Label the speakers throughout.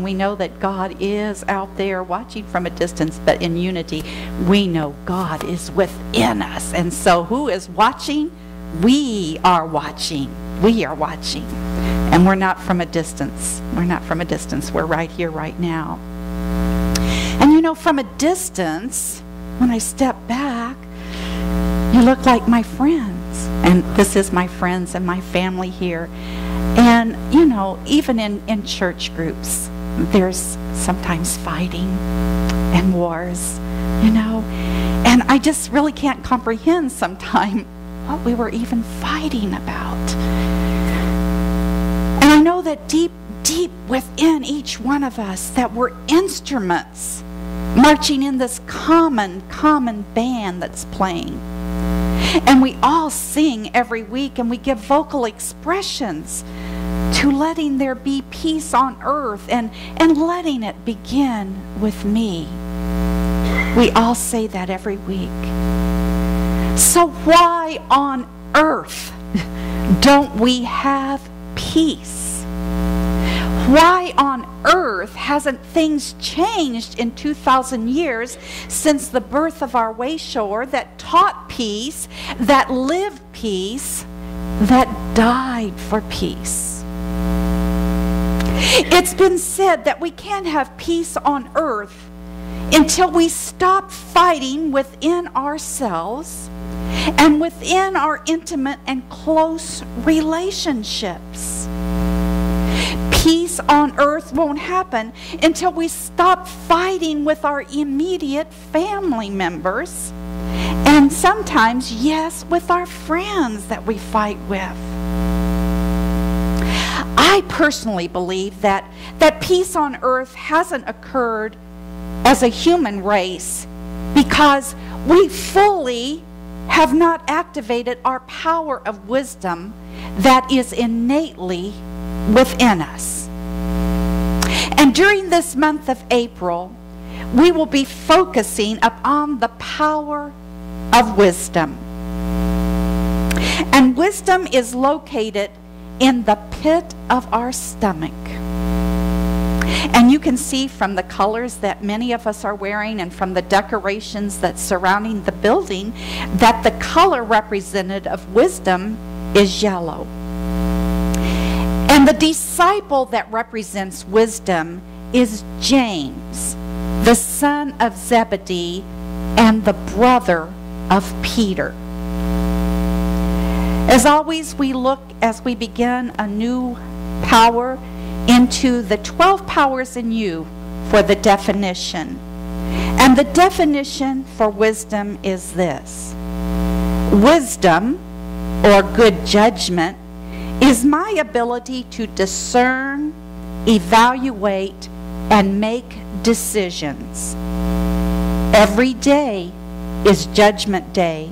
Speaker 1: we know that God is out there watching from a distance, but in unity, we know God is within us. And so who is watching? We are watching. We are watching. And we're not from a distance. We're not from a distance. We're right here, right now. And you know, from a distance, when I step back, you look like my friends. And this is my friends and my family here. And, you know, even in church groups, there's sometimes fighting and wars, you know. And I just really can't comprehend sometimes what we were even fighting about. And I know that deep within each one of us that we're instruments marching in this common band that's playing. And we all sing every week, and we give vocal expressions to letting there be peace on earth and letting it begin with me. We all say that every week. So why on earth don't we have peace? Why on earth hasn't things changed in 2,000 years since the birth of our wayshower that taught peace, that lived peace, that died for peace? It's been said that we can't have peace on earth until we stop fighting within ourselves and within our intimate and close relationships. Peace on earth won't happen until we stop fighting with our immediate family members, and sometimes, yes, with our friends that we fight with. I personally believe that peace on earth hasn't occurred as a human race because we fully have not activated our power of wisdom that is innately within us. And during this month of April, we will be focusing upon the power of wisdom. And wisdom is located in the pit of our stomach. And you can see from the colors that many of us are wearing and from the decorations that's surrounding the building that the color representative of wisdom is yellow. And the disciple that represents wisdom is James, the son of Zebedee and the brother of Peter. As always, we look as we begin a new power into the 12 powers in you for the definition. And the definition for wisdom is this: wisdom, or good judgment, is my ability to discern, evaluate, and make decisions. Every day is Judgment Day.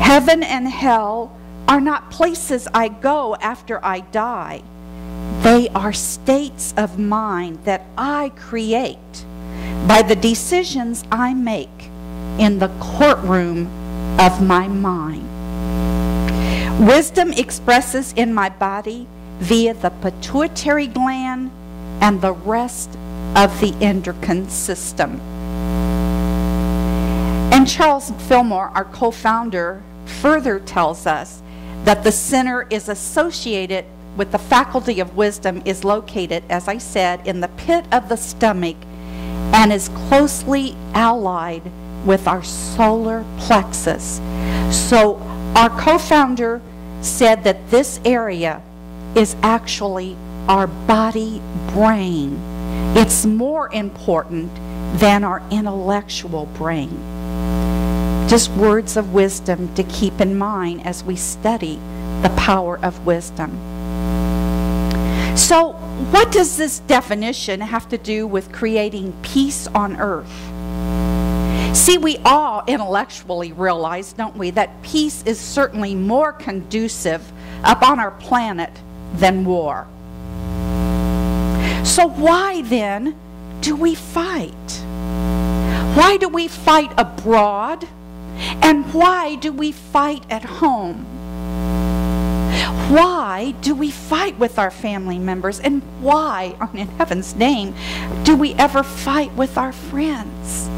Speaker 1: Heaven and hell are not places I go after I die. They are states of mind that I create by the decisions I make in the courtroom of my mind. Wisdom expresses in my body via the pituitary gland and the rest of the endocrine system. And Charles Fillmore, our co-founder, further tells us that the center is associated with the faculty of wisdom is located, as I said, in the pit of the stomach and is closely allied with our solar plexus. So our co-founder said that this area is actually our body brain. It's more important than our intellectual brain. Just words of wisdom to keep in mind as we study the power of wisdom. So, what does this definition have to do with creating peace on earth? See, we all intellectually realize, don't we, that peace is certainly more conducive upon our planet than war. So why then do we fight? Why do we fight abroad? And why do we fight at home? Why do we fight with our family members? And why, in heaven's name, do we ever fight with our friends?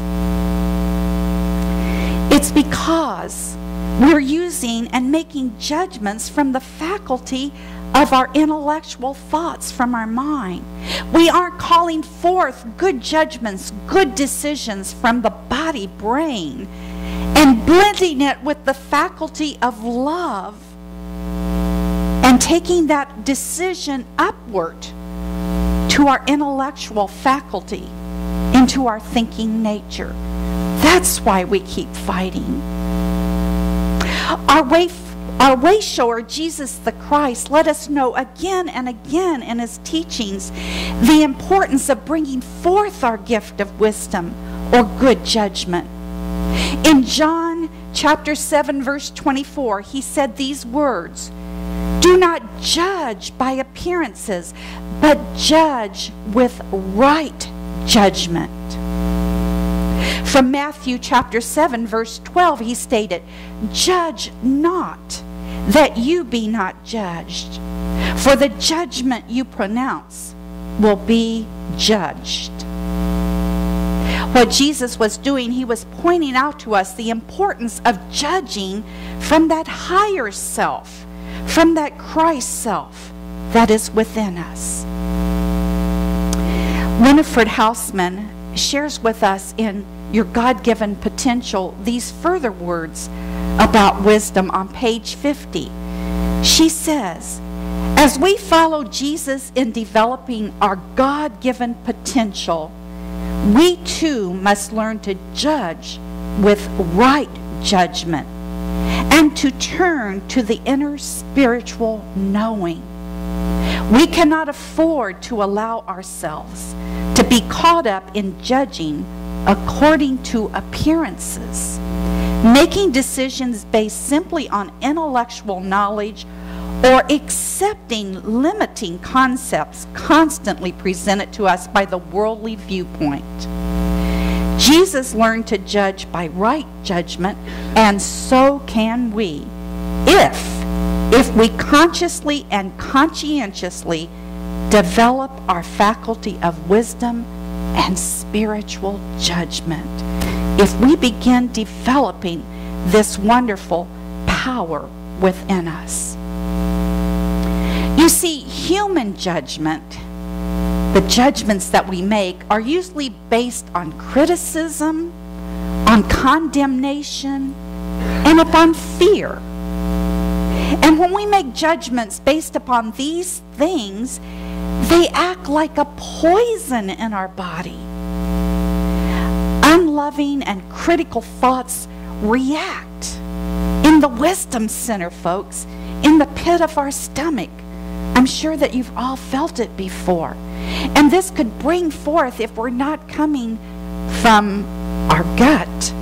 Speaker 1: It's because we're using and making judgments from the faculty of our intellectual thoughts from our mind. We aren't calling forth good judgments, good decisions from the body brain, and blending it with the faculty of love and taking that decision upward to our intellectual faculty, into our thinking nature. That's why we keep fighting. Our way shower, Jesus the Christ, let us know again and again in his teachings the importance of bringing forth our gift of wisdom or good judgment. In John chapter 7, verse 24, he said these words, "Do not judge by appearances, but judge with right judgment." From Matthew chapter 7, verse 12, he stated, "Judge not, that you be not judged. For the judgment you pronounce will be judged." What Jesus was doing, he was pointing out to us the importance of judging from that higher self, from that Christ self that is within us. Winifred Hausman shares with us in Your God-Given Potential these further words about wisdom on page 50. She says, as we follow Jesus in developing our God-given potential, we too must learn to judge with right judgment and to turn to the inner spiritual knowing. We cannot afford to allow ourselves to be caught up in judging according to appearances, making decisions based simply on intellectual knowledge, or accepting limiting concepts constantly presented to us by the worldly viewpoint. Jesus learned to judge by right judgment, and so can we, if we consciously and conscientiously develop our faculty of wisdom and spiritual judgment. If we begin developing this wonderful power within us. You see, human judgment, the judgments that we make, are usually based on criticism, on condemnation, and upon fear. And when we make judgments based upon these things, they act like a poison in our body. Unloving and critical thoughts react in the wisdom center, folks, in the pit of our stomach. I'm sure that you've all felt it before. And this could bring forth, if we're not coming from our gut,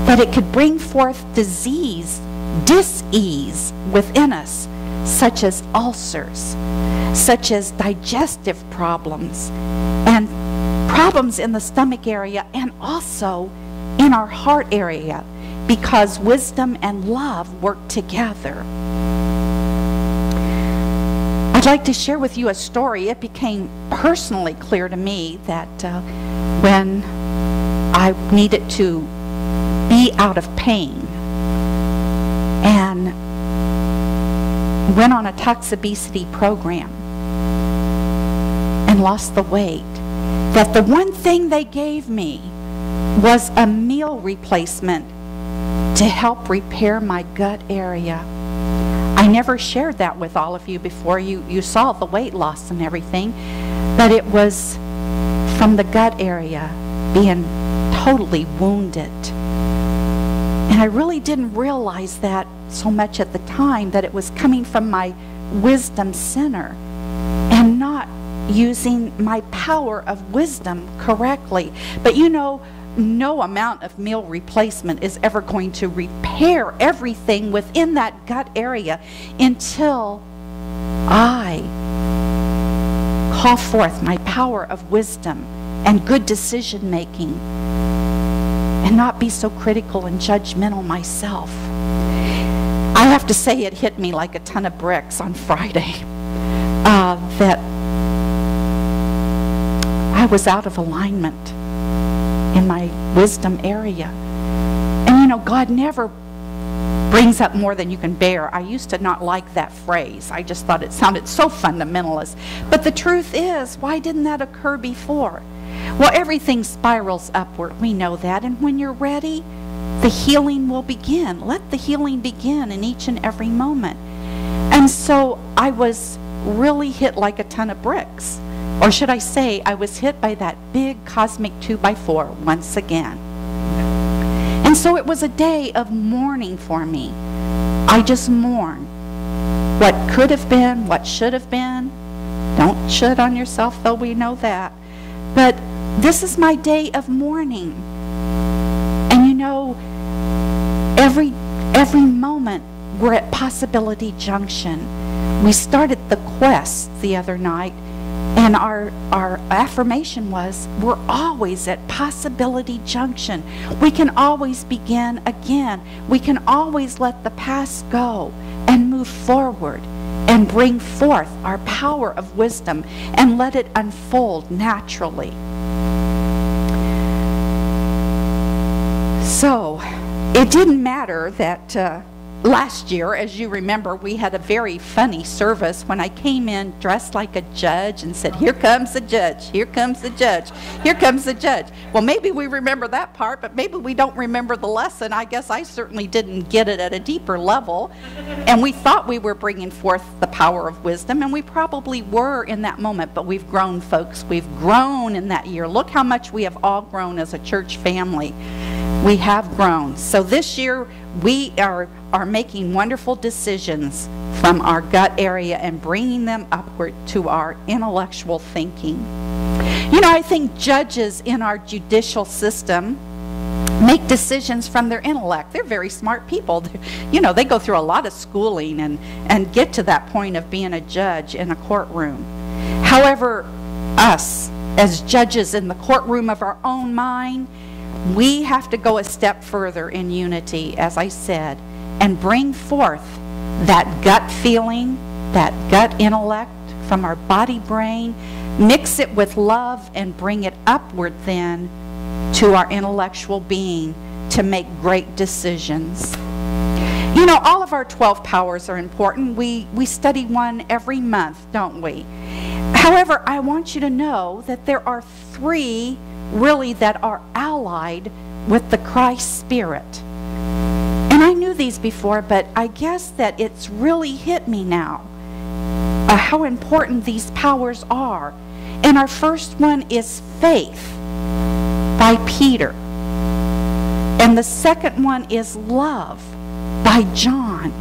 Speaker 1: that it could bring forth disease, dis-ease within us, such as ulcers, such as digestive problems, and problems in the stomach area, and also in our heart area, because wisdom and love work together. I'd like to share with you a story. It became personally clear to me that when I needed to be out of pain and went on a toxobesity program and lost the weight, that the one thing they gave me was a meal replacement to help repair my gut area. I never shared that with all of you before. You saw the weight loss and everything, but it was from the gut area being totally wounded. And I really didn't realize that so much at the time, that it was coming from my wisdom center and not using my power of wisdom correctly. But you know, no amount of meal replacement is ever going to repair everything within that gut area until I call forth my power of wisdom and good decision making and not be so critical and judgmental myself. I have to say it hit me like a ton of bricks on Friday that I was out of alignment in my wisdom area. And you know, God never brings up more than you can bear. I used to not like that phrase. I just thought it sounded so fundamentalist. But the truth is, why didn't that occur before? Well, everything spirals upward. We know that. And when you're ready, the healing will begin. Let the healing begin in each and every moment. And so I was really hit like a ton of bricks. Or should I say, I was hit by that big cosmic 2x4 once again. And so it was a day of mourning for me. I just mourn. What could have been, what should have been. Don't should on yourself, though, we know that. But this is my day of mourning. And you know, every moment we're at Possibility Junction. We started the quest the other night, and our affirmation was, we're always at Possibility Junction. We can always begin again. We can always let the past go and move forward and bring forth our power of wisdom and let it unfold naturally. So, it didn't matter that last year, as you remember, we had a very funny service when I came in dressed like a judge and said, "Here comes the judge, here comes the judge, here comes the judge." Well, maybe we remember that part, but maybe we don't remember the lesson. I guess I certainly didn't get it at a deeper level. And we thought we were bringing forth the power of wisdom, and we probably were in that moment, but we've grown, folks. We've grown in that year. Look how much we have all grown as a church family. We have grown. So this year, we are making wonderful decisions from our gut area and bringing them upward to our intellectual thinking. You know, I think judges in our judicial system make decisions from their intellect. They're very smart people. You know, they go through a lot of schooling and get to that point of being a judge in a courtroom. However, us, as judges in the courtroom of our own mind, we have to go a step further in unity, as I said, and bring forth that gut feeling, that gut intellect from our body brain, mix it with love, and bring it upward then to our intellectual being to make great decisions. You know, all of our 12 powers are important. We study one every month, don't we? However, I want you to know that there are 3 really that are allied with the Christ Spirit. And I knew these before, but I guess that it's really hit me now how important these powers are. And our first one is faith by Peter. And the second one is love by John.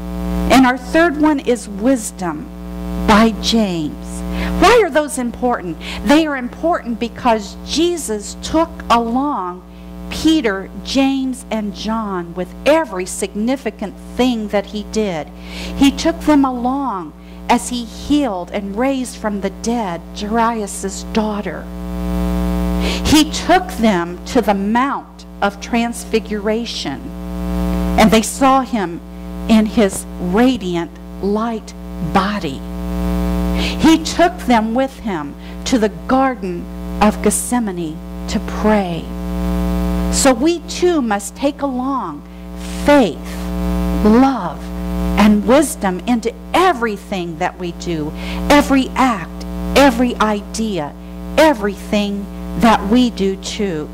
Speaker 1: And our third one is wisdom by James. Why are those important? They are important because Jesus took along Peter, James, and John with every significant thing that he did. He took them along as he healed and raised from the dead Jairus' daughter. He took them to the Mount of Transfiguration, and they saw him in his radiant light body. He took them with him to the Garden of Gethsemane to pray. So we too must take along faith, love, and wisdom into everything that we do, every act, every idea, everything that we do too.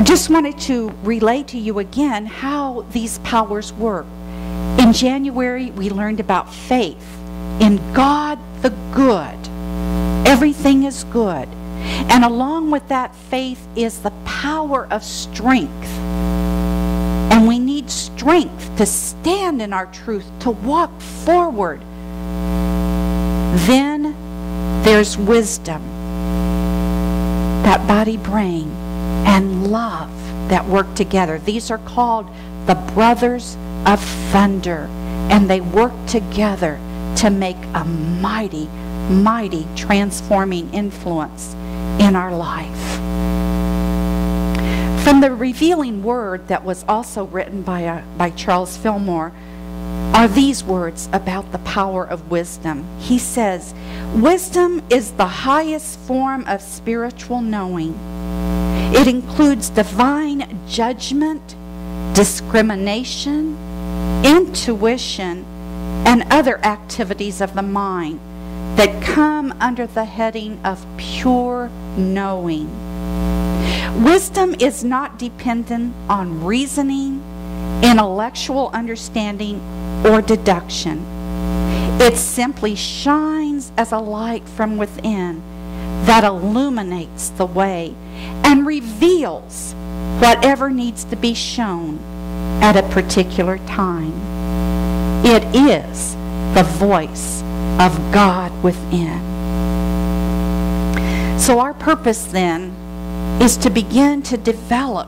Speaker 1: Just wanted to relay to you again how these powers work. In January, we learned about faith. In God the good, everything is good. And along with that faith is the power of strength. And we need strength to stand in our truth, to walk forward. Then there's wisdom, that body, brain, and love that work together. These are called the brothers of thunder, and they work together to make a mighty, mighty transforming influence in our life. From the revealing word that was also written by Charles Fillmore are these words about the power of wisdom. He says, wisdom is the highest form of spiritual knowing. It includes divine judgment, discrimination, intuition, and other activities of the mind that come under the heading of pure knowing. Wisdom is not dependent on reasoning, intellectual understanding, or deduction. It simply shines as a light from within that illuminates the way and reveals whatever needs to be shown at a particular time. It is the voice of God within. So our purpose then is to begin to develop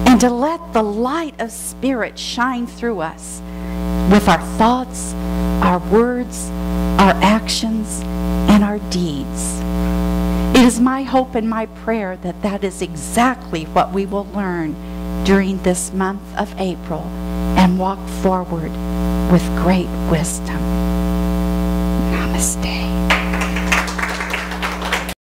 Speaker 1: and to let the light of Spirit shine through us with our thoughts, our words, our actions, and our deeds. It is my hope and my prayer that that is exactly what we will learn during this month of April and walk forward with great wisdom. Namaste.